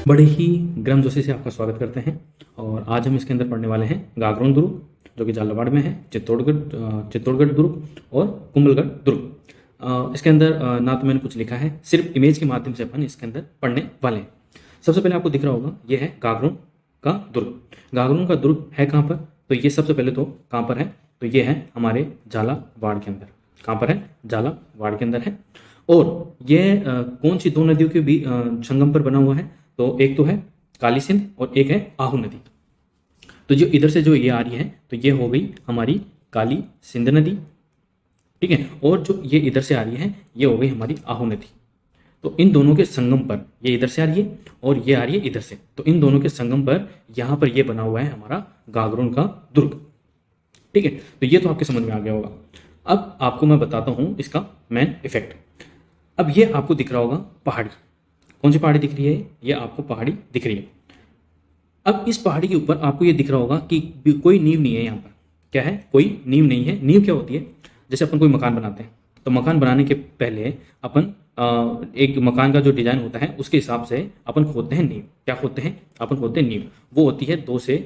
बड़े ही गर्मजोशी से आपका स्वागत करते हैं। और आज हम इसके अंदर पढ़ने वाले हैं गागरोन दुर्ग, जो कि झालावाड़ में है, चित्तौड़गढ़ दुर्ग और कुंभलगढ़ दुर्ग। इसके अंदर ना तो मैंने कुछ लिखा है, सिर्फ इमेज के माध्यम से अपन इसके अंदर पढ़ने वाले हैं। सबसे पहले आपको दिख रहा होगा, ये है गागरोन का दुर्ग। गागरोन का दुर्ग है कहाँ पर? तो ये सबसे पहले तो कहाँ पर है? तो ये है हमारे झालावाड़ के अंदर। कहाँ पर है? झालावाड़ के अंदर है। और ये कौन सी दो नदियों के भी संगम पर बना हुआ है? तो एक तो है काली सिंध और एक है आहू नदी। तो जो इधर से जो ये आ रही है, तो ये हो गई हमारी काली सिंध नदी, ठीक है। और जो ये इधर से आ रही है, ये हो गई हमारी आहू नदी। तो इन दोनों के संगम पर, ये इधर से आ रही है और ये आ रही है इधर से, तो इन दोनों के संगम पर यहाँ पर ये बना हुआ है हमारा गागरोन का दुर्ग, ठीक है। तो ये तो आपके समझ में आ गया होगा। अब आपको मैं बताता हूँ इसका मेन इफेक्ट। अब ये आपको दिख रहा होगा पहाड़ी। कौन सी पहाड़ी दिख रही है? ये आपको पहाड़ी दिख रही है। अब इस पहाड़ी के ऊपर आपको ये दिख रहा होगा कि कोई नींव नहीं है। यहाँ पर क्या है? कोई नींव नहीं है। नींव क्या होती है? जैसे अपन कोई मकान बनाते हैं, तो मकान बनाने के पहले अपन एक मकान का जो डिजाइन होता है उसके हिसाब से अपन खोदते हैं नींव। क्या खोदते हैं? अपन खोदते हैं नींव। वो होती है 2 से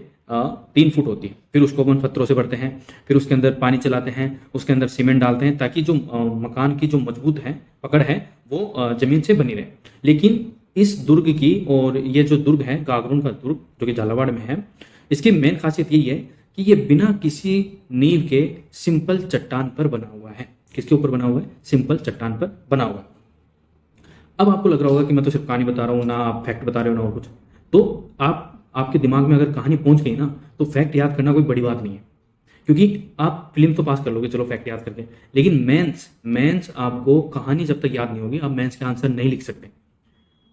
3 फुट होती है। फिर उसको अपन पत्थरों से भरते हैं, फिर उसके अंदर पानी चलाते हैं, उसके अंदर सीमेंट डालते हैं, ताकि जो मकान की जो मजबूत है पकड़ है वो जमीन से बनी रहे। लेकिन इस दुर्ग की, और ये जो दुर्ग है गागरोन का दुर्ग, जो कि झालावाड़ में है, इसकी मेन खासियत यही है कि ये बिना किसी नींव के सिंपल चट्टान पर बना हुआ है। किसके ऊपर बना हुआ है? सिंपल चट्टान पर बना हुआ है। अब आपको लग रहा होगा कि मैं तो सिर्फ कहानी बता रहा हूँ, ना आप फैक्ट बता रहे हो ना और कुछ। तो आपके दिमाग में अगर कहानी पहुंच गई ना, तो फैक्ट याद करना कोई बड़ी बात नहीं है, क्योंकि आप फिल्म तो पास कर लोगे, चलो फैक्ट याद करके, लेकिन मेंस आपको कहानी जब तक याद नहीं होगी, आप मेंस के आंसर नहीं लिख सकते,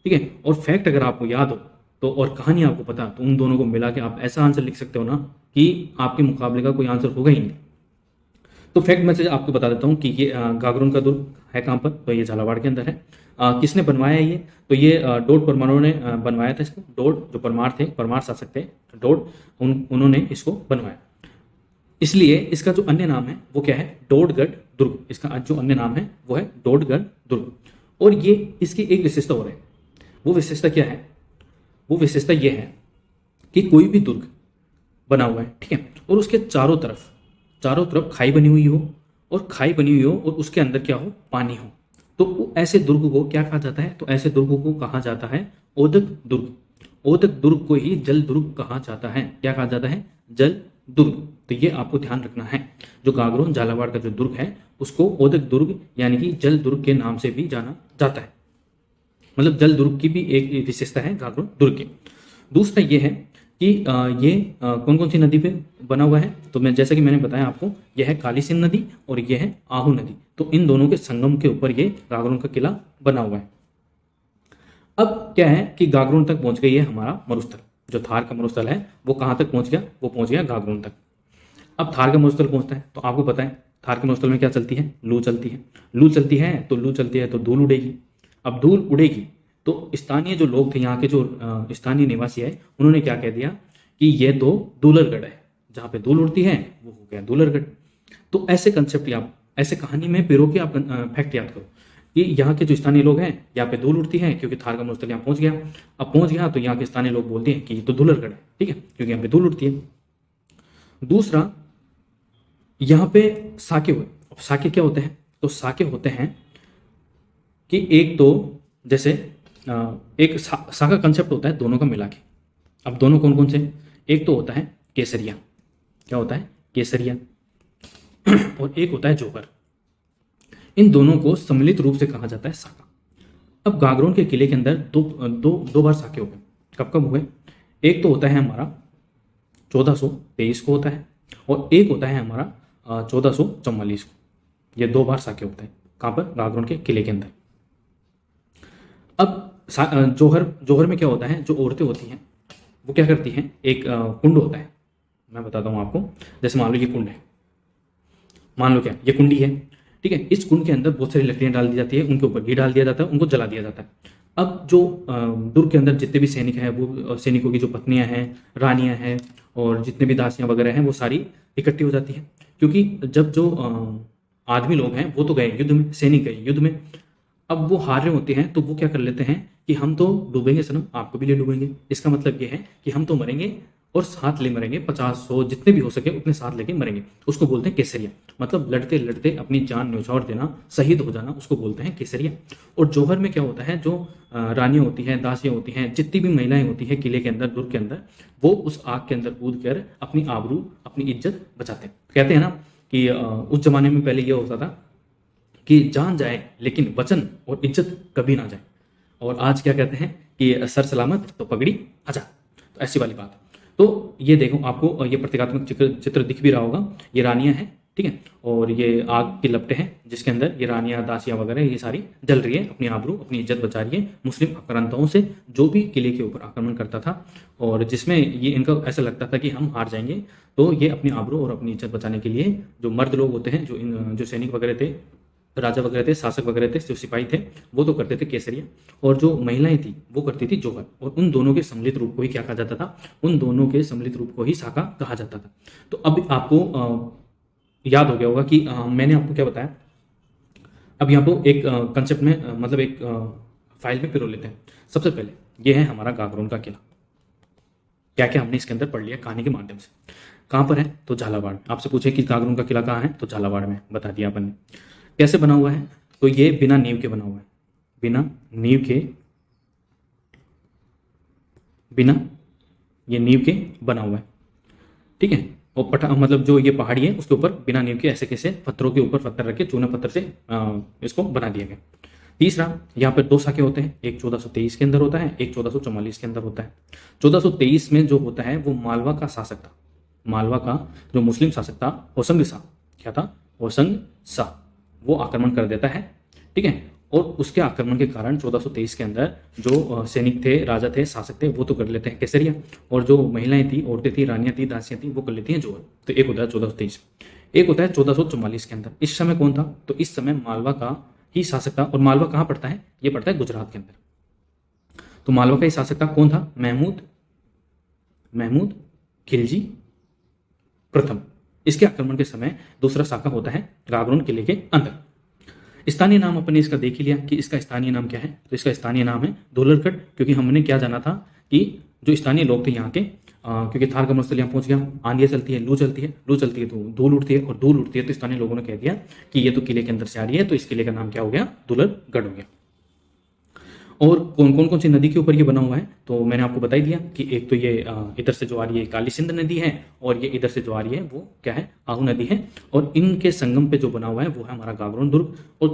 ठीक है। और फैक्ट अगर आपको याद हो तो, और कहानी आपको पता, तो उन दोनों को मिला के आप ऐसा आंसर लिख सकते हो ना कि आपके मुकाबले का कोई आंसर होगा ही नहीं। तो फैक्ट मैसेज आपको बता देता हूँ कि ये गागरोन का दुर्ग है कहाँ पर? तो ये झालावाड़ के अंदर है। किसने बनवाया ये? तो ये डोड परमारों ने बनवाया था इसको। डोड जो परमार थे, परमार शासक थे डोड, उन्होंने इसको बनवाया। इसलिए इसका जो अन्य नाम है वो क्या है? डोडगढ़ दुर्ग। इसका जो अन्य नाम है वो है डोडगढ़ दुर्ग। और ये इसकी एक विशेषता और है। वो विशेषता क्या है? वो विशेषता ये है कि कोई भी दुर्ग बना हुआ है, ठीक है, और उसके चारों तरफ खाई बनी हुई हो, और खाई बनी हुई हो और उसके अंदर क्या हो? पानी हो, तो ऐसे दुर्ग को क्या कहा जाता है? तो ऐसे दुर्ग को कहा जाता है ओदक दुर्ग। ओदक दुर्ग को ही जल दुर्ग कहा जाता है। क्या कहा जाता है? जल दुर्ग। तो ये आपको ध्यान रखना है। जो गागरोन झालावाड़ का जो दुर्ग है, उसको ओदक दुर्ग यानी कि जल दुर्ग के नाम से भी जाना जाता है। मतलब जल दुर्ग की भी एक विशेषता है गागरोन दुर्ग की। दूसरा ये है कि ये कौन कौन सी नदी पे बना हुआ है? तो मैं, जैसा कि मैंने बताया आपको, यह है काली सिंध नदी और यह है आहू नदी। तो इन दोनों के संगम के ऊपर ये गागरोन का किला बना हुआ है। अब क्या है कि गागरोन तक पहुंच गई है हमारा मरुस्थल। जो थार का मरुस्थल है वो कहाँ तक पहुंच गया? वो पहुंच गया गागरोन तक। अब थार का मरुस्थल पहुंचता है तो आपको पता है थार के मरुस्थल में क्या चलती है? लू चलती है। लू चलती है तो धूल उड़ेगी। अब धूल उड़ेगी तो स्थानीय जो लोग थे, यहाँ के जो स्थानीय निवासी है, उन्होंने क्या कह दिया कि ये तो दूलरगढ़ है। जहाँ पे धूल उड़ती है वो हो गया दूलरगढ़। तो ऐसे कंसेप्ट, आप ऐसे कहानी में पिरो के आप फैक्ट याद करो कि यहाँ के जो स्थानीय लोग हैं, यहाँ पे धूल उड़ती है क्योंकि थार का मरुस्थल यहाँ पहुंच गया। अब पहुंच गया तो यहाँ के स्थानीय लोग बोलते हैं कि ये तो दूलरगढ़ है, ठीक है, क्योंकि यहाँ पे धूल उड़ती है। दूसरा, यहाँ पे साके हुए। अब साके क्या होते हैं? तो साके होते हैं कि एक तो जैसे एक सा का कंसेप्ट होता है दोनों का मिला के। अब दोनों कौन कौन से? एक तो होता है केसरिया। क्या होता है? केसरिया। और एक होता है जोहर। इन दोनों को सम्मिलित रूप से कहा जाता है साका। अब गागरोन के किले के अंदर दो बार साके हो गए। कब कब हुए? एक तो होता है हमारा 1423 को होता है, और एक होता है हमारा 1444 को। ये 2 बार साके होता है। कहाँ पर? गागरोन के किले के अंदर। अब जोहर में क्या होता है? जो औरतें होती हैं वो क्या करती हैं? एक कुंड होता है, मैं बताता हूँ आपको। जैसे मान लो ये कुंड है, मान लो क्या ये कुंडी है, ठीक है। इस कुंड के अंदर बहुत सारी लकड़ियां डाल दी जाती है, उनके ऊपर घी डाल दिया जाता है, उनको जला दिया जाता है। अब जो दुर्ग के अंदर जितने भी सैनिक हैं, वो सैनिकों की जो पत्नियां हैं, रानियां हैं, और जितने भी दासियां वगैरह हैं, वो सारी इकट्ठी हो जाती हैं। क्योंकि जब जो आदमी लोग हैं वो तो गए युद्ध में, सैनिक गए युद्ध में, अब वो हार रहे होते हैं तो वो क्या कर लेते हैं कि हम तो डूबेंगे सनम, आपको भी ले डूबेंगे। इसका मतलब ये है कि हम तो मरेंगे और साथ ले मरेंगे, 50-100 जितने भी हो सके उतने साथ लेके मरेंगे। उसको बोलते हैं केसरिया, मतलब लड़ते लड़ते अपनी जान न्यौछावर देना, शहीद हो जाना, उसको बोलते हैं केसरिया। और जौहर में क्या होता है, जो रानियां होती हैं, दासियां होती हैं, जितनी भी महिलाएं होती हैं किले के अंदर, दुर्ग के अंदर, वो उस आग के अंदर कूद कर अपनी आबरू, अपनी इज्जत बचाते हैं। कहते हैं ना कि उस जमाने में पहले ये होता था कि जान जाए लेकिन वचन और इज्जत कभी ना जाए। और आज क्या कहते हैं कि सर सलामत तो पगड़ी आजा, तो ऐसी वाली बात। तो ये देखो, आपको ये प्रतीकात्मक चित्र दिख भी रहा होगा। ये रानियां हैं, ठीक है, और ये आग की लपटें हैं जिसके अंदर ये रानियां, दासियां वगैरह ये सारी जल रही है, अपनी आबरू, अपनी इज्जत बचा रही है मुस्लिम आक्रांताओं से, जो भी किले के ऊपर आक्रमण करता था और जिसमें ये इनका ऐसा लगता था कि हम हार जाएंगे, तो ये अपनी आबरू और अपनी इज्जत बचाने के लिए जो मर्द लोग होते हैं, जो सैनिक वगैरह थे, राजा वगैरह थे, शासक वगैरह थे, जो सिपाही थे, वो तो करते थे केसरिया, और जो महिलाएं थी वो करती थी जोहर। और उन दोनों के सम्मिलित रूप को ही क्या कहा जाता था, उन दोनों के सम्मिलित रूप को ही साका कहा जाता था। तो अब आपको याद हो गया होगा कि मैंने आपको क्या बताया। अब यहाँ पर एक कंसेप्ट में मतलब एक फाइल में पिरो लेते हैं। सबसे पहले ये है हमारा गागरोन का किला। क्या क्या हमने इसके अंदर पढ़ लिया कहानी के माध्यम से। कहाँ पर है, तो झालावाड़ में। आपसे पूछे कि गागरोन का किला कहाँ है, तो झालावाड़ में, बता दिया अपन ने। कैसे बना हुआ है, तो ये बिना नींव के बना हुआ है, बिना नींव के, बिना ये नींव के बना हुआ है, ठीक है। और मतलब जो ये पहाड़ी है उसके ऊपर बिना नींव के ऐसे कैसे पत्थरों के ऊपर पत्थर रख के चूना पत्थर से इसको बना दिया गया। तीसरा, यहाँ पर 2 साके होते हैं, एक 1423 के अंदर होता है, एक 1444 के अंदर होता है। 1423 में जो होता है वो मालवा का शासक था, मालवा का जो मुस्लिम शासक था होसंग शाह, क्या था, होसंग शाह, वो आक्रमण कर देता है, ठीक है। और उसके आक्रमण के कारण 1423 के अंदर जो सैनिक थे, राजा थे, शासक थे, वो तो कर लेते हैं केसरिया, और जो महिलाएं थी, औरतें थी, रानियां थी, दासियां थी, वो कर लेती हैं जोहर। तो एक होता है 1423, एक होता है 1444 के अंदर। इस समय कौन था, तो इस समय मालवा का ही शासक था। और मालवा कहाँ पड़ता है, ये पड़ता है गुजरात के अंदर। तो मालवा का ही शासक था, कौन था, महमूद खिलजी प्रथम। इसके आक्रमण के समय दूसरा साका होता है गागरोन किले के अंदर। स्थानीय नाम अपने इसका देख ही लिया कि इसका स्थानीय नाम क्या है, तो इसका स्थानीय नाम है धूलरगढ़, क्योंकि हमने क्या जाना था कि जो स्थानीय लोग थे यहाँ के, क्योंकि थार का मरुस्थल यहाँ पहुंच गया, आंधियाँ चलती है, लू चलती है, लू चलती है तो धूल उड़ती है, और धूल उड़ती है तो स्थानीय लोगों ने कह दिया कि ये तो किले के अंदर से आ रही है, तो इस किले का नाम क्या हो गया, धूलरगढ़ हो गया। और कौन सी नदी के ऊपर ये बना हुआ है, तो मैंने आपको बता ही दिया कि एक तो ये इधर से जो आ रही है काली सिंध नदी है, और ये इधर से जो आ रही है वो क्या है, आहू नदी है, और इनके संगम पे जो बना हुआ है वो है हमारा गागरोन दुर्ग। और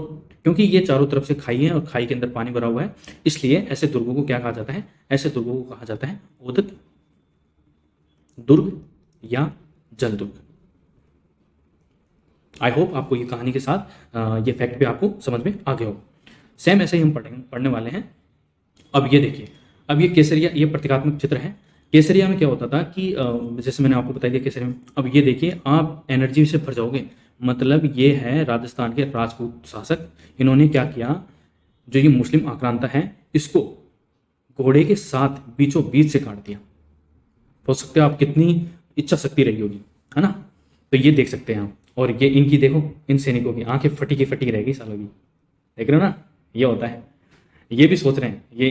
क्योंकि ये चारों तरफ से खाई है और खाई के अंदर पानी भरा हुआ है, इसलिए ऐसे दुर्गों को क्या कहा जाता है, ऐसे दुर्गों को कहा जाता है उदक दुर्ग या जल दुर्ग। आई होप आपको ये कहानी के साथ ये फैक्ट भी आपको समझ में आ गया हो। सेम ऐसे ही हम पढ़ने वाले हैं। अब ये देखिए, अब ये केसरिया, ये प्रतीकात्मक चित्र है। केसरिया में क्या होता था कि जैसे मैंने आपको बता दिया केसरिया में। अब ये देखिए, आप एनर्जी से भर जाओगे। मतलब ये है राजस्थान के राजपूत शासक, इन्होंने क्या किया, जो ये मुस्लिम आक्रांता है इसको घोड़े के साथ बीचों बीच से काट दिया। हो सकते हो आप कितनी इच्छा शक्ति रही होगी, है ना। तो ये देख सकते हैं आप। और ये इनकी देखो, इन सैनिकों की आंखें फटी की फटी रहेगी सालों की, देख रहे हो ना, ये होता है। ये भी सोच रहे हैं, ये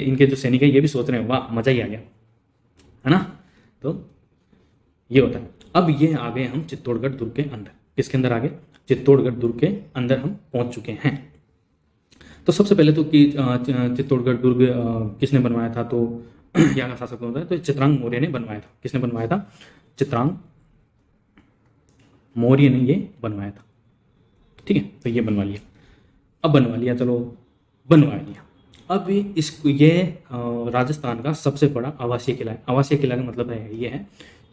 इनके जो सैनिक है ये भी सोच रहे हैं, वाह मजा ही आ गया, है ना। तो ये होता है। अब ये आ गए हम चित्तौड़गढ़ दुर्ग के अंदर। किसके अंदर आ गए, चित्तौड़गढ़ दुर्ग के अंदर हम पहुंच चुके हैं। तो सबसे पहले तो कि चित्तौड़गढ़ दुर्ग किसने बनवाया था, तो यहाँ का शासक होता है, तो चित्रांग मौर्य ने बनवाया था। किसने बनवाया था, चित्रांग मौर्य ने ये बनवाया था, ठीक है। तो ये बनवा लिया, अब बनवा लिया, चलो बनवा लिया। अब इसको ये राजस्थान का सबसे बड़ा आवासीय किला है। आवासीय किला का मतलब है ये है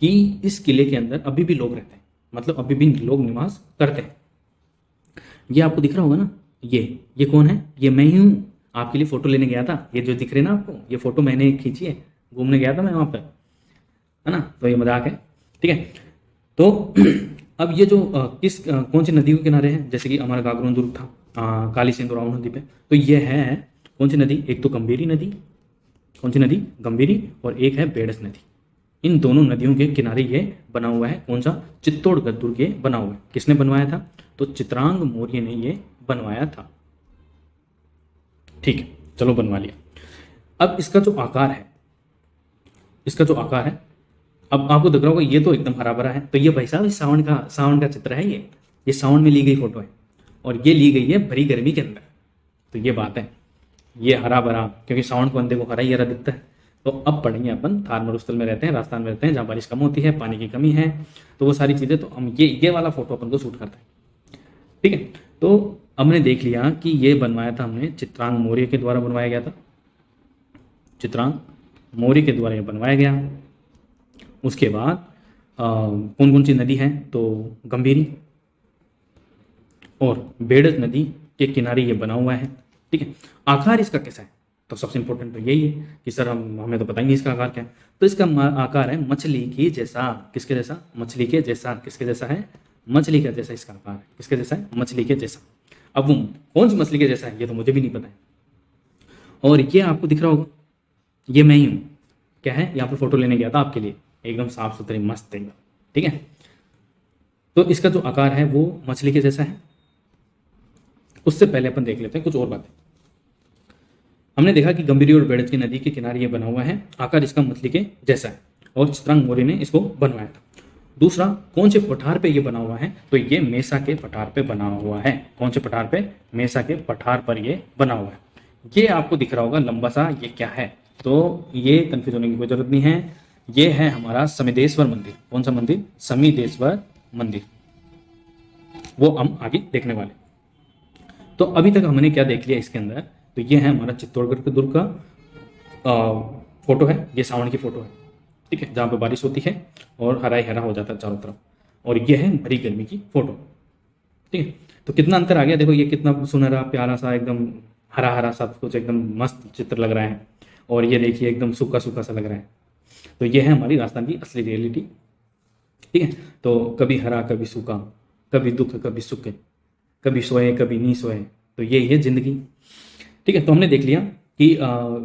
कि इस किले के अंदर अभी भी लोग रहते हैं, मतलब अभी भी लोग निवास करते हैं। ये आपको दिख रहा होगा ना, ये कौन है, ये मैं ही हूँ। आपके लिए फोटो लेने गया था, ये जो दिख रहे ना आपको, ये फोटो मैंने खींची है, घूमने गया था मैं वहाँ पर, है ना। तो ये मजाक है, ठीक है। तो अब ये जो कौन सी नदी के किनारे हैं, जैसे कि हमारा गागरोन दुर्ग था काली सिंध और आहू नदी पे, तो ये है कौन सी नदी, एक तो गंभीरी नदी, कौन सी नदी, गंभीरी, और एक है बेड़स नदी। इन दोनों नदियों के किनारे ये बना हुआ है, कौन सा, चित्तौड़गढ़ दुर्ग ये बना हुआ है। किसने बनवाया था, तो चित्रांग मौर्य ने ये बनवाया था, ठीक है। चलो बनवा लिया। अब इसका जो आकार है, इसका जो आकार है, अब आपको दिख रहा होगा ये तो एकदम हरा भरा है। तो ये भाई साहब सावन का चित्र है। ये सावन में ली गई फोटो है और ये ली गई है भरी गर्मी के अंदर। तो ये बात है, ये हरा भरा, क्योंकि सावन को बंदे को हरा ही हरा दिखता है। तो अब पढ़ेंगे अपन, थार मरुस्थल में रहते हैं, राजस्थान में रहते हैं, जहाँ बारिश कम होती है, पानी की कमी है, तो वो सारी चीज़ें, तो हम ये वाला फोटो अपन को शूट करते हैं। ठीक है, तो हमने देख लिया कि ये बनवाया था हमने चित्रांग मौर्य के द्वारा बनवाया गया था। चित्रांग मौर्य के द्वारा ये बनवाया गया। उसके बाद कौन कौन सी नदी है, तो गंभीरी और बेड़ज नदी के किनारे ये बना हुआ है। ठीक है, आकार इसका कैसा है, तो सबसे इंपॉर्टेंट तो यही है कि सर हमें तो पता ही नहीं इसका आकार क्या है। तो इसका आकार है मछली की जैसा। किसके जैसा? मछली के जैसा। किसके जैसा है? मछली के जैसा इसका आकार है। किसके जैसा है? मछली के जैसा। अब वो कौन सी मछली के जैसा है ये तो मुझे भी नहीं पता है। और ये आपको दिख रहा होगा, ये मैं ही हूँ। क्या है? यहाँ पर फोटो लेने गया था आपके लिए, एकदम साफ सुथरी मस्त एकदम। ठीक है, तो इसका जो आकार है वो मछली के जैसा है। उससे पहले अपन देख लेते हैं कुछ और बातें। हमने देखा कि गंभीरी और बेड़ज की नदी के किनारे ये बना हुआ है, आकार इसका मछली के जैसा है और चित्रांग मौर्य ने इसको बनवाया था। दूसरा, कौन से पठार पे ये बना हुआ है, तो ये मेसा के पठार पे बना हुआ है। कौन से पठार पे? मेसा के पठार पर ये बना हुआ है। ये आपको दिख रहा होगा लंबा सा, ये क्या है? तो ये कंफ्यूज होने की कोई जरूरत नहीं है, ये है हमारा समिदेश्वर मंदिर। कौन सा मंदिर? समिदेश्वर मंदिर। वो हम आगे देखने वाले। तो अभी तक हमने क्या देख लिया इसके अंदर, तो ये है हमारा चित्तौड़गढ़ के दुर्ग का फोटो है। ये सावन की फोटो है, ठीक है, जहाँ पे बारिश होती है और हरा ही हरा हो जाता है चारों तरफ। और ये है भरी गर्मी की फोटो। ठीक है, तो कितना अंतर आ गया, देखो ये कितना सुनहरा प्यारा सा एकदम हरा हरा सब कुछ एकदम मस्त चित्र लग रहा है, और ये देखिए एकदम सूखा सूखा सा लग रहा है। तो ये है हमारी राजस्थान की असली रियलिटी। ठीक है, तो कभी हरा कभी सूखा, कभी दुख कभी सुख, कभी सोए कभी नहीं सोए, तो ये है जिंदगी। ठीक है, तो हमने देख लिया कि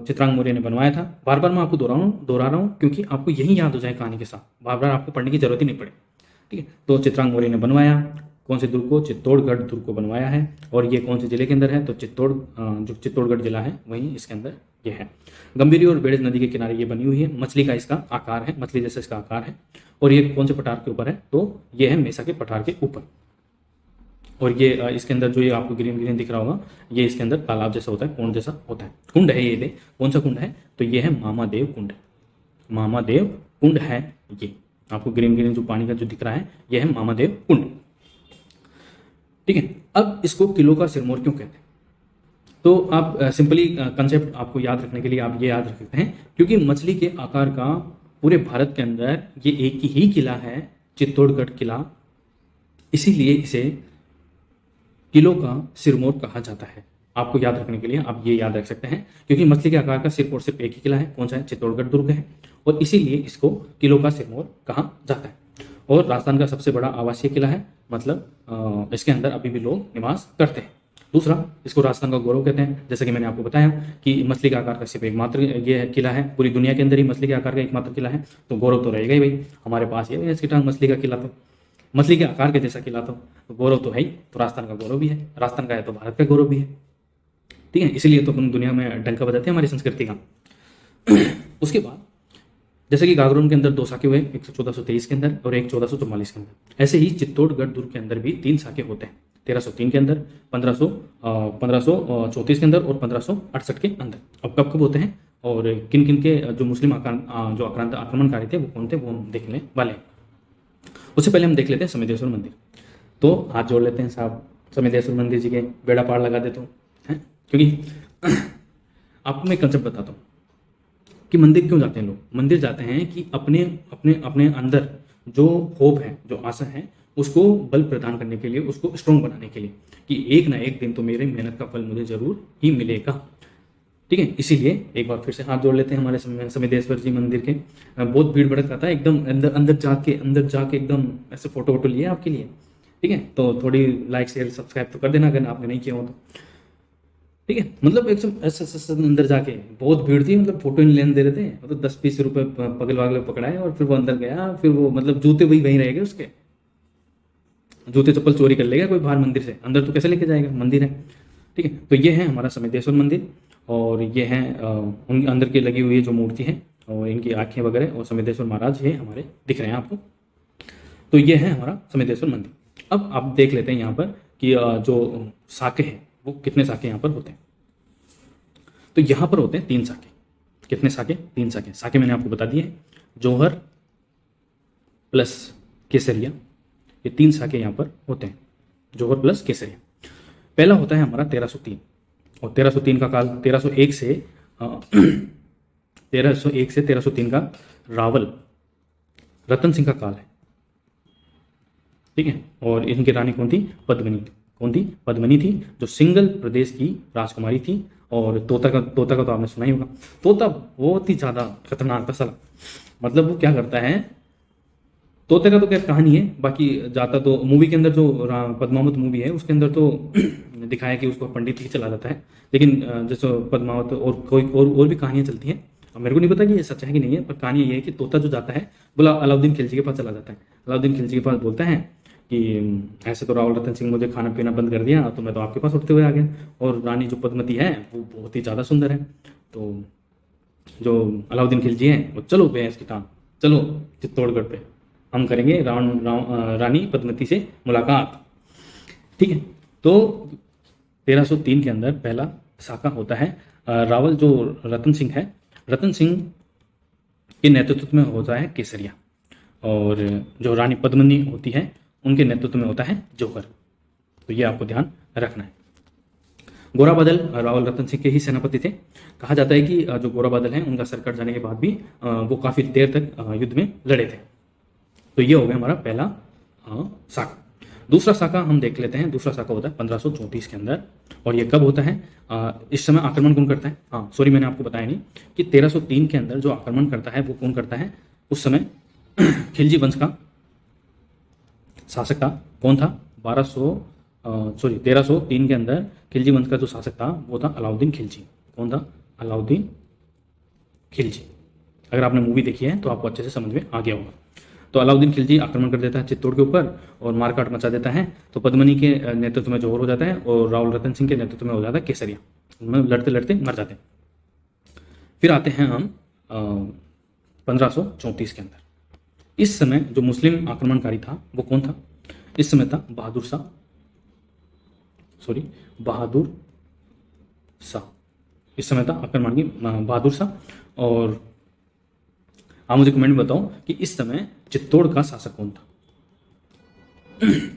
चित्रांग मौर्य ने बनवाया था। बार बार मैं आपको दोहरा रहा हूँ क्योंकि आपको यही याद हो जाए कहानी के साथ, बार बार आपको पढ़ने की जरूरत ही नहीं पड़े। ठीक है, तो चित्रांग मौर्य ने बनवाया कौन से दुर्ग को? चित्तौड़गढ़ दुर्ग को बनवाया है। और ये कौन से जिले के अंदर है? तो जो चित्तौड़गढ़ जिला है वहीं इसके अंदर ये है। गंभीरी और बेड़ज नदी के किनारे ये बनी हुई है। मछली का इसका आकार है, मछली जैसा इसका आकार है। और ये कौन से पठार के ऊपर है? तो ये है मेसा के पठार के ऊपर। और ये इसके अंदर जो ये आपको ग्रीन ग्रीन दिख रहा होगा, ये इसके अंदर तालाब जैसा होता है, कुंड जैसा होता है। कुंड है ये, कौन सा कुंड है? तो ये है मामादेव कुंड। मामादेव कुंड है ये, आपको ग्रीन ग्रीन जो पानी का जो दिख रहा है ये है मामादेव कुंड। ठीक है, अब इसको किलो का सिरमौर क्यों कहते हैं? तो आप सिंपली कंसेप्ट आपको याद रखने के लिए आप ये याद रख सकते हैं, क्योंकि मछली के आकार का पूरे भारत के अंदर ये एक ही किला है, चित्तौड़गढ़ किला, इसीलिए इसे किलो का सिरमौर कहा जाता है। आपको याद रखने के लिए आप ये याद रख सकते हैं, क्योंकि मछली के आकार का सिर्फ और सिर्फ एक ही किला है, कौन सा है? चित्तौड़गढ़ दुर्ग है, और इसीलिए इसको किलो का सिरमौर कहा जाता है। और राजस्थान का सबसे बड़ा आवासीय किला है, मतलब इसके अंदर अभी भी लोग निवास करते हैं। दूसरा, इसको राजस्थान का गौरव कहते हैं, जैसा कि मैंने आपको बताया कि मछली का आकार का सिर्फ एकमात्र ये किला है, पूरी दुनिया के अंदर ही मछली के आकार का एकमात्र किला है, तो गौरव तो रहेगा ही भाई हमारे पास। ये इसकी टांग मछली का किला, तो मछली के आकार के जैसा किला, तो गौरव तो है ही, तो राजस्थान का गौरव भी है। राजस्थान का है तो भारत का गौरव भी है। ठीक है, इसीलिए तो अपन दुनिया में डंका बजाते हैं हमारी संस्कृति का। उसके बाद जैसे कि गागरोन के अंदर 2 साके हुए, एक 1423 के अंदर और एक 1444 के अंदर, ऐसे ही चित्तौड़गढ़ दुर्ग के अंदर भी 3 साके होते हैं, 1303 के अंदर, 1534 के अंदर और 1568 के अंदर। अब कब कब होते हैं और किन किन के जो मुस्लिम जो आक्रमणकारी थे वो कौन थे, वो हम देखने वाले हैं। उससे पहले हम देख लेते हैं समिदेश्वर मंदिर। तो हाथ जोड़ लेते हैं साहब, समिदेश्वर मंदिर जी के बेड़ा पार लगा देता हूँ, क्योंकि आपको मैं कंसेप्ट बताता हूँ कि मंदिर क्यों जाते हैं लोग। मंदिर जाते हैं कि अपने अपने अपने अंदर जो होप है, जो आशा है, उसको बल प्रदान करने के लिए, उसको स्ट्रॉन्ग बनाने के लिए, कि एक ना एक दिन तो मेरे मेहनत का फल मुझे जरूर ही मिलेगा। ठीक है, इसीलिए एक बार फिर से हाथ जोड़ लेते हैं हमारे समिदेश्वर जी मंदिर के। बहुत भीड़ भड़क आता है, एकदम अंदर जाके एकदम ऐसे फोटो वोटो लिए आपके लिए। ठीक है, तो थोड़ी लाइक शेयर सब्सक्राइब तो कर देना अगर आपने नहीं किया हो तो। ठीक है, मतलब एकदम ऐसे अंदर जाके बहुत भीड़ थी, मतलब फोटो नहीं लेने दे रहे थे, मतलब 10-20 रुपए पगल वागल पकड़ाए और फिर वो अंदर गया, फिर वो मतलब जूते वहीं रह गए, उसके जूते चप्पल चोरी कर लेगा कोई बाहर मंदिर से, अंदर तो कैसे लेके जाएगा, मंदिर है। ठीक है, तो ये है हमारा समिदेश्वर मंदिर। और ये हैं उनके अंदर की लगी हुई जो मूर्ति है और इनकी आँखें वगैरह, और समितेश्वर महाराज ये हमारे दिख रहे हैं आपको। तो ये है हमारा समितेश्वर मंदिर। अब आप देख लेते हैं यहाँ पर कि जो साके हैं वो कितने साके यहाँ पर होते हैं। तो यहाँ पर होते हैं 3 साके। कितने साके? 3 साके। साके मैंने आपको बता दिए हैं, जौहर प्लस केसरिया, ये 3 साके यहाँ पर होते हैं, जौहर प्लस केसरिया। पहला होता है हमारा 1303, और 1303 का काल 1301 से 1303 का रावल रतन सिंह का काल है, ठीक है। और इनकी रानी कौन थी? पद्मिनी। कौन थी? पद्मिनी थी, जो सिंगल प्रदेश की राजकुमारी थी। और तोता का तो आपने सुना ही होगा। तोता बहुत ही ज़्यादा खतरनाक था साला। मतलब वो क्या करता है, तोते का तो खैर कहानी है, बाकी जाता तो मूवी के अंदर जो पद्मावत मूवी है उसके अंदर तो दिखाया कि उसको पंडित ही चला जाता है। लेकिन जैसे पद्मावत और कोई और भी कहानियाँ चलती हैं, अब मेरे को नहीं पता कि ये सच है कि नहीं है, पर कहानी ये है कि तोता जो जाता है बोला अलाउद्दीन खिलजी के पास चला जाता है। अलाउद्दीन खिलजी के पास बोलता है कि ऐसे तो रावल रतन सिंह मुझे खाना पीना बंद कर दिया, तो मैं तो आपके पास उठते हुए आ गया, और रानी जो पद्मती है वो बहुत ही ज़्यादा सुंदर है। तो जो अलाउद्दीन खिलजी है वो चलो भैंस की टांग, चलो चित्तौड़गढ़ पे हम करेंगे रानी पद्मती से मुलाकात, ठीक है। तो 1303 के अंदर पहला साका होता है। रावल जो रतन सिंह है, रतन सिंह के नेतृत्व में होता है केसरिया, और जो रानी पद्मिनी होती है उनके नेतृत्व में होता है जौहर। तो ये आपको ध्यान रखना है। गोरा बादल रावल रतन सिंह के ही सेनापति थे। कहा जाता है कि जो गोरा बादल हैं उनका सर कट जाने के बाद भी वो काफ़ी देर तक युद्ध में लड़े थे। तो ये हो गया हमारा पहला साका। दूसरा साका हम देख लेते हैं। दूसरा साका होता है 1534 के अंदर, और ये कब होता है? इस समय आक्रमण कौन करता है? हाँ सॉरी, मैंने आपको बताया नहीं कि 1303 के अंदर जो आक्रमण करता है वो कौन करता है? उस समय खिलजी वंश का शासक था। कौन था? 1303 के अंदर खिलजी वंश का जो शासक था वो था अलाउद्दीन खिलजी। कौन था? अलाउद्दीन खिलजी। अगर आपने मूवी देखी है तो आपको अच्छे से समझ में आ गया होगा। तो अलाउद्दीन खिलजी आक्रमण कर देता है चित्तौड़ के ऊपर और मारकाट मचा देता है। तो पद्मिनी के नेतृत्व में जौहर हो जाता है और रावल रतन सिंह के नेतृत्व में हो जाता है केसरिया। उनमें लड़ते लड़ते मर जाते हैं। फिर आते हैं हम 1534 के अंदर। इस समय जो मुस्लिम आक्रमणकारी था वो कौन था? इस समय था बहादुर शाह। इस समय था आक्रमण बहादुर शाह। और आप मुझे कमेंट में बताओ कि इस समय चित्तौड़ का शासक कौन था?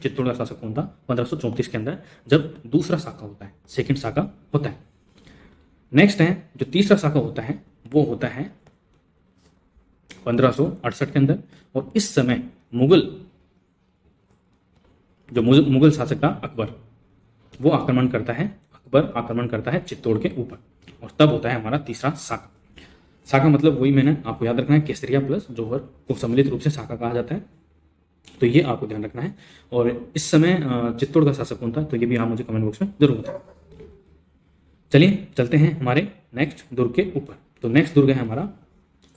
चित्तौड़ का शासक कौन था 1534 के अंदर, जब दूसरा साका होता है, सेकंड साका होता है। नेक्स्ट है जो तीसरा साका होता है वो होता है 1568 के अंदर, और इस समय मुगल शासक था अकबर, वो आक्रमण करता है चित्तौड़ के ऊपर, और तब होता है हमारा तीसरा साका। साका मतलब वही मैंने आपको याद रखना है, केसरिया प्लस जौहर को सम्मिलित रूप से साका कहा जाता है। तो ये आपको ध्यान रखना है। और इस समय चित्तौड़ का शासक कौन था? तो ये भी आप मुझे कमेंट बॉक्स में जरूर बताएं। चलिए चलते हैं हमारे नेक्स्ट दुर्ग के ऊपर। तो नेक्स्ट दुर्ग है हमारा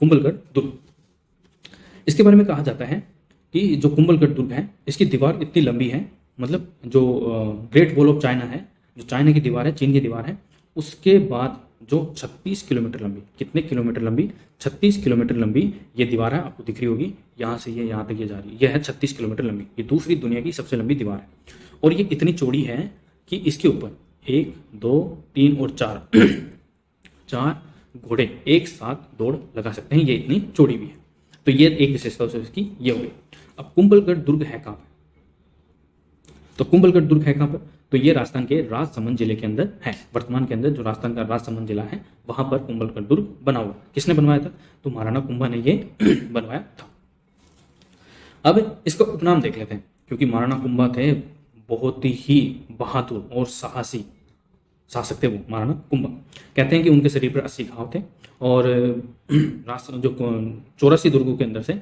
कुंभलगढ़ दुर्ग। इसके बारे में कहा जाता है कि जो कुंभलगढ़ दुर्ग है इसकी दीवार इतनी लंबी है, मतलब जो ग्रेट वॉल ऑफ चाइना है, जो चाइना की दीवार है, चीन की दीवार है, उसके बाद जो 36 किलोमीटर लंबी, कितने किलोमीटर लंबी? 36 किलोमीटर लंबी ये दीवार है। आपको दिख रही होगी, यहाँ से ये यहाँ तक ये जा रही है, यह है 36 किलोमीटर लंबी। ये दूसरी दुनिया की सबसे लंबी दीवार है, और ये इतनी चौड़ी है कि इसके ऊपर 1, 2, 3 और 4 घोड़े एक साथ दौड़ लगा सकते हैं। ये इतनी चौड़ी भी है। तो ये एक विशेषता इसकी ये हो गई। अब कुंभलगढ़ दुर्ग है कहाँ पर? तो कुंभलगढ़ दुर्ग है कहाँ पर? तो ये राजस्थान के राजसमंद जिले के अंदर है। वर्तमान के अंदर जो राजस्थान का राजसमंद जिला है वहां पर कुंभलगढ़ दुर्ग बना हुआ। किसने बनवाया था? तो महाराणा कुंभा ने ये बनवाया था। अब इसका उपनाम देख लेते हैं, क्योंकि महाराणा कुंभा थे बहुत ही बहादुर और साहसी शासक थे वो महाराणा कुंभा। कहते हैं कि उनके शरीर पर 80 घाव थे, और जो 84 दुर्गों के अंदर से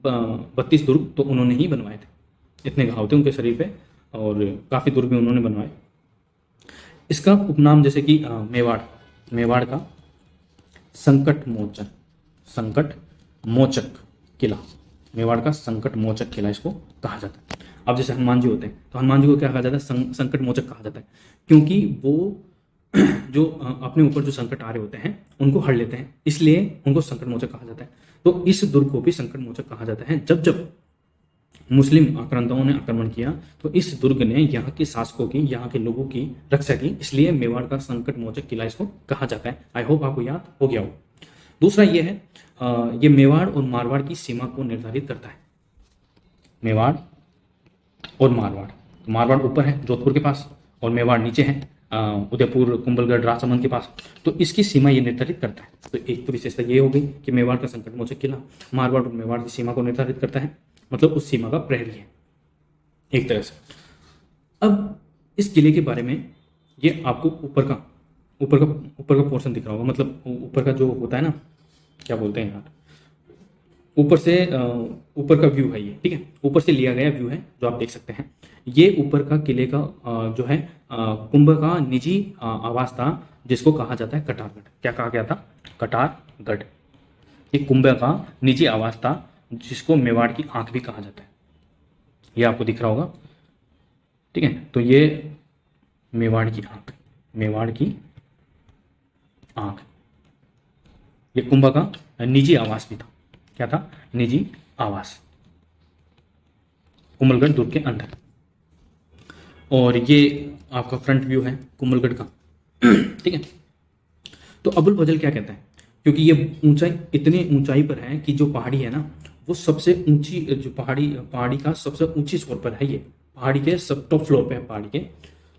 32 दुर्ग तो उन्होंने ही बनवाए थे। इतने घाव थे उनके शरीर पे, और काफ़ी दुर्ग भी उन्होंने बनवाए। इसका उपनाम जैसे कि मेवाड़ का संकट मोचक किला, मेवाड़ का संकट मोचक किला इसको कहा जाता है। अब जैसे हनुमान जी होते हैं तो हनुमान जी को क्या कहा जाता है? संकट मोचक कहा जाता है, क्योंकि वो जो अपने ऊपर जो संकट आ रहे होते हैं उनको हर लेते हैं, इसलिए उनको संकट मोचक कहा जाता है। तो इस दुर्ग को भी संकट मोचक कहा जाता है। जब जब मुस्लिम आक्रांताओं ने आक्रमण किया तो इस दुर्ग ने यहाँ के शासकों की, यहाँ के लोगों की रक्षा की, इसलिए मेवाड़ का संकट मोचक किला इसको कहा जाता है। आई होप आपको याद हो गया हो। दूसरा ये है, ये मेवाड़ और मारवाड़ की सीमा को निर्धारित करता है। मेवाड़ और मारवाड़, तो मारवाड़ ऊपर है जोधपुर के पास और मेवाड़ नीचे है उदयपुर, कुंभलगढ़, राजसमंद के पास। तो इसकी सीमा ये निर्धारित करता है। तो एक तो विशेषता ये हो गई कि मेवाड़ का संकट मोचक किला मारवाड़ और मेवाड़ की सीमा को निर्धारित करता है, मतलब उस सीमा का प्रहरी है एक तरह से। अब इस किले के बारे में ये आपको ऊपर का पोर्शन दिख रहा होगा, मतलब ऊपर का जो होता है ना, क्या बोलते हैं यार, ऊपर से ऊपर का व्यू है ये, ठीक है, ऊपर से लिया गया व्यू है जो आप देख सकते हैं। ये ऊपर का किले का जो है कुंभ का निजी आवास था, जिसको कहा जाता है कटारगढ़। क्या कहा गया था? कटारगढ़। ये कुंभ का निजी आवास था, जिसको मेवाड़ की आंख भी कहा जाता है। ये आपको दिख रहा होगा, ठीक है। तो ये मेवाड़ की आंख, मेवाड़ की आंख, ये कुंभ का निजी आवास भी था। क्या था? निजी आवास, कुंभलगढ़ दुर्ग के अंदर। और ये आपका फ्रंट व्यू है कुंभलगढ़ का, ठीक है। तो अबुल फजल क्या कहता है, क्योंकि ये ऊंचाई, इतनी ऊंचाई पर है कि जो पहाड़ी है ना, वो सबसे ऊंची, जो पहाड़ी का सबसे ऊंची छोर पर है, ये पहाड़ी के सब टॉप फ्लोर पे है पहाड़ी के।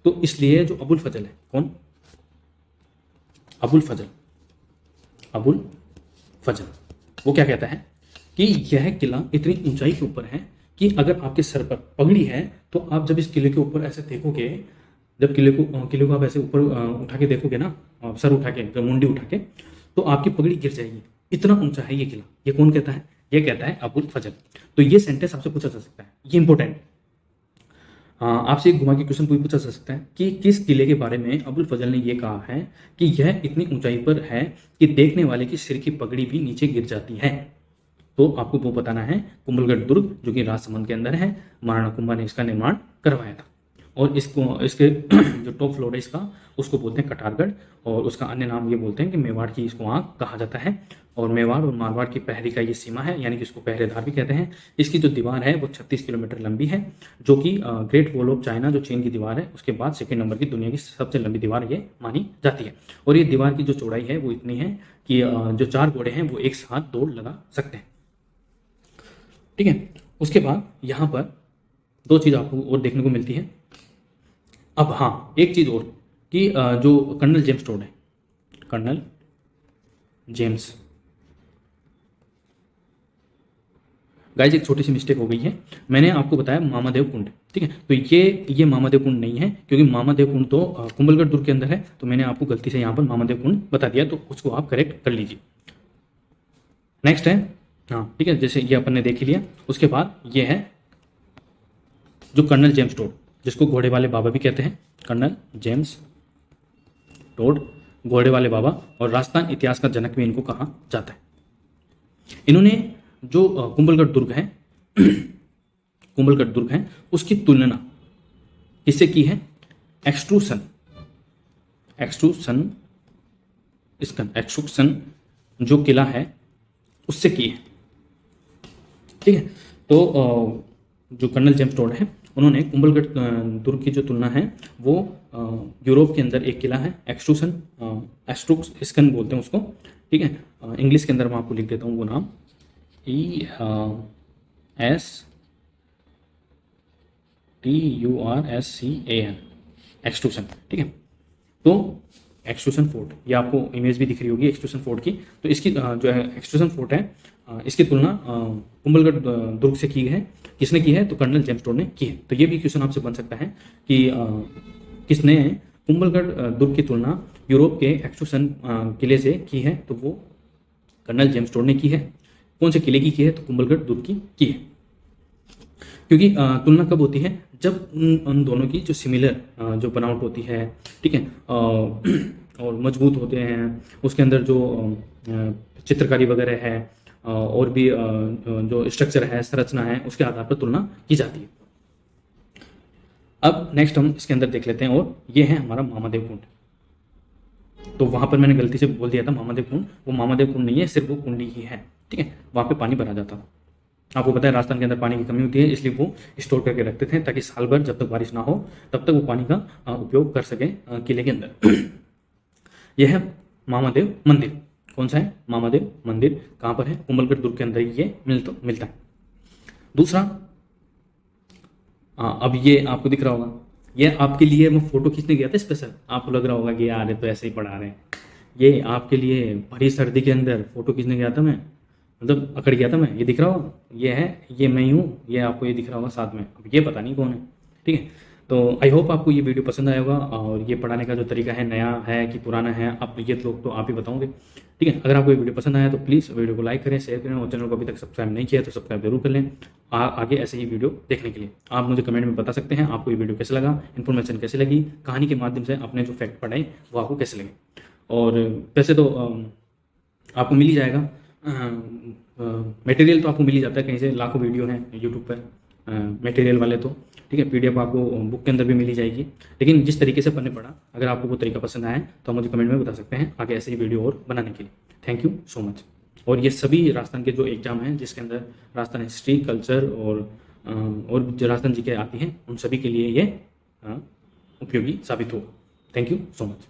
तो इसलिए जो अबुल फजल है, कौन? अबुल फजल, अबुल फजल, वो क्या कहता है कि यह किला इतनी ऊंचाई के ऊपर है कि अगर आपके सर पर पगड़ी है तो आप जब इस किले के ऊपर ऐसे देखोगे, जब किले को आप ऐसे ऊपर उठा के देखोगे ना, सर उठा के, मुंडी उठा के, तो आपकी पगड़ी गिर जाएगी। इतना ऊंचा है ये किला। ये कौन कहता है? ये कहता है अबुल फजल। तो ये सेंटेंस आपसे पूछा जा सकता है, ये इंपॉर्टेंट। आपसे एक घुमा के क्वेश्चन पूछा जा सकता है कि किस किले के बारे में अबुल फजल ने ये कहा है कि यह इतनी ऊंचाई पर है कि देखने वाले की सिर की पगड़ी भी नीचे गिर जाती है। तो आपको वो बताना है कुंभलगढ़ दुर्ग, जो कि राजसमंद के अंदर है। महाराणा कुंभा ने इसका निर्माण करवाया था। और इसके जो टॉप फ्लोर है इसका, उसको बोलते हैं कटारगढ़, और उसका अन्य नाम ये बोलते हैं कि मेवाड़ की इसको आंख कहा जाता है। और मेवाड़ और मारवाड़ की पहरी का ये सीमा है, यानी कि इसको पहरेदार भी कहते हैं। इसकी जो दीवार है वो 36 किलोमीटर लंबी है, जो कि ग्रेट वॉल ऑफ चाइना, जो चीन की दीवार है, उसके बाद सेकेंड नंबर की दुनिया की सबसे लंबी दीवार ये मानी जाती है। और ये दीवार की जो चौड़ाई है वो इतनी है कि जो 4 घोड़े हैं वो एक साथ दौड़ लगा सकते हैं, ठीक है। उसके बाद यहाँ पर 2 चीज़ आपको और देखने को मिलती है। अब हाँ, एक चीज़ और कि जो कर्नल जेम्स टोड है, कर्नल जेम्स, गाइस एक छोटी सी मिस्टेक हो गई है। मैंने आपको बताया मामादेव कुंड, ठीक है। तो ये मामादेव कुंड नहीं है, क्योंकि मामादेव कुंड तो कुंभलगढ़ दुर्ग के अंदर है। तो मैंने आपको गलती से यहाँ पर मामादेव कुंड बता दिया, तो उसको आप करेक्ट कर लीजिए। नेक्स्ट है, हाँ ठीक है, जैसे ये अपन ने देख लिया। उसके बाद ये है जो कर्नल जेम्स टोड, जिसको घोड़े वाले बाबा भी कहते हैं, कर्नल जेम्स टोड, घोड़े वाले बाबा, और राजस्थान इतिहास का जनक भी इनको कहा जाता है। इन्होंने जो कुंभलगढ़ दुर्ग है कुंभलगढ़ दुर्ग है, उसकी तुलना किससे की है? एक्सट्रूसन जो किला है उससे की है, ठीक है। तो जो कर्नल जेम्स टोड है, उन्होंने कुंभलगढ़ दुर्ग की जो तुलना है वो यूरोप के अंदर एक किला है, एस्ट्रूक्सन बोलते हैं उसको, ठीक है। इंग्लिश के अंदर मैं आपको लिख देता हूँ वो नाम, ESTURSCAN, एक्सट्रूसन, ठीक है। तो एक्सट्रूसन फोर्ट, ये आपको इमेज भी दिख रही होगी एक्सट्रूसन फोर्ट की। तो इसकी जो है एक्सट्रूसन फोर्ट है, इसकी तुलना कुंभलगढ़ दुर्ग से की है। किसने की है? तो कर्नल जेम्स टोड ने की है। तो ये भी क्वेश्चन आपसे बन सकता है कि किसने कुंभलगढ़ दुर्ग की तुलना यूरोप के एक्सट्रूसन किले से की है? तो वो कर्नल जेम्स टोड ने की है। कौन से किले की है? तो कुंभलगढ़ दुर्ग की है। क्योंकि तुलना कब होती है? जब उन दोनों की जो सिमिलर जो बनावट होती है, ठीक है, और मजबूत होते हैं, उसके अंदर जो चित्रकारी वगैरह है, और भी जो स्ट्रक्चर है, संरचना है, उसके आधार पर तुलना की जाती है। अब नेक्स्ट हम इसके अंदर देख लेते हैं, और ये है हमारा मामादेव कुंड। तो वहाँ पर मैंने गलती से बोल दिया था महादेव कुंड, वो महादेव कुंड नहीं है, सिर्फ वो कुंड ही है, ठीक है। वहाँ पे पानी भरा जाता था। आपको पता है राजस्थान के अंदर पानी की कमी होती है, इसलिए वो स्टोर करके रखते थे ताकि साल भर जब तक बारिश ना हो तब तक वो पानी का उपयोग कर सकें किले के अंदर। यह है महादेव मंदिर। कौन सा है? महादेव मंदिर। कहाँ पर है? कुंभलगढ़ दुर्ग के अंदर ही ये मिलता है। दूसरा, अब ये आपको दिख रहा होगा, ये आपके लिए मैं फोटो खींचने गया था स्पेशल। आपको लग रहा होगा कि यार ये तो ऐसे ही पढ़ा रहे हैं। ये आपके लिए भरी सर्दी के अंदर फोटो खींचने गया था मैं, मतलब अकड़ गया था मैं। ये दिख रहा होगा, ये है, ये मैं ही हूँ, ये आपको ये दिख रहा होगा साथ में। अब ये पता नहीं कौन है, ठीक है। तो आई होप आपको ये वीडियो पसंद आया होगा, और ये पढ़ाने का जो तरीका है नया है कि पुराना है, आप ये लोग तो आप ही बताओगे, ठीक है। अगर आपको ये वीडियो पसंद आया तो प्लीज़ वीडियो को लाइक करें, शेयर करें, और चैनल को अभी तक सब्सक्राइब नहीं किया तो सब्सक्राइब जरूर कर लें आगे ऐसे ही वीडियो देखने के लिए। आप मुझे कमेंट में बता सकते हैं आपको ये वीडियो कैसे लगा, इन्फॉर्मेशन कैसी लगी, कहानी के माध्यम से अपने जो फैक्ट पढ़ाए वो आपको कैसे लगे। और वैसे तो आपको मिल ही जाएगा मटेरियल, तो आपको मिल ही जाता है कहीं से, लाखों वीडियो हैं यूट्यूब पर मटेरियल वाले तो, ठीक है। PDF आपको बुक के अंदर भी मिल ही जाएगी। लेकिन जिस तरीके से पढ़ने पड़ा, अगर आपको वो तरीका पसंद आया तो आप मुझे कमेंट में बता सकते हैं आगे ऐसे ही वीडियो और बनाने के लिए। Thank you so much. और ये सभी राजस्थान के जो एग्जाम हैं जिसके अंदर राजस्थान हिस्ट्री, कल्चर और जो राजस्थान जी के आती हैं, उन सभी के लिए ये उपयोगी साबित होगा। Thank you so much.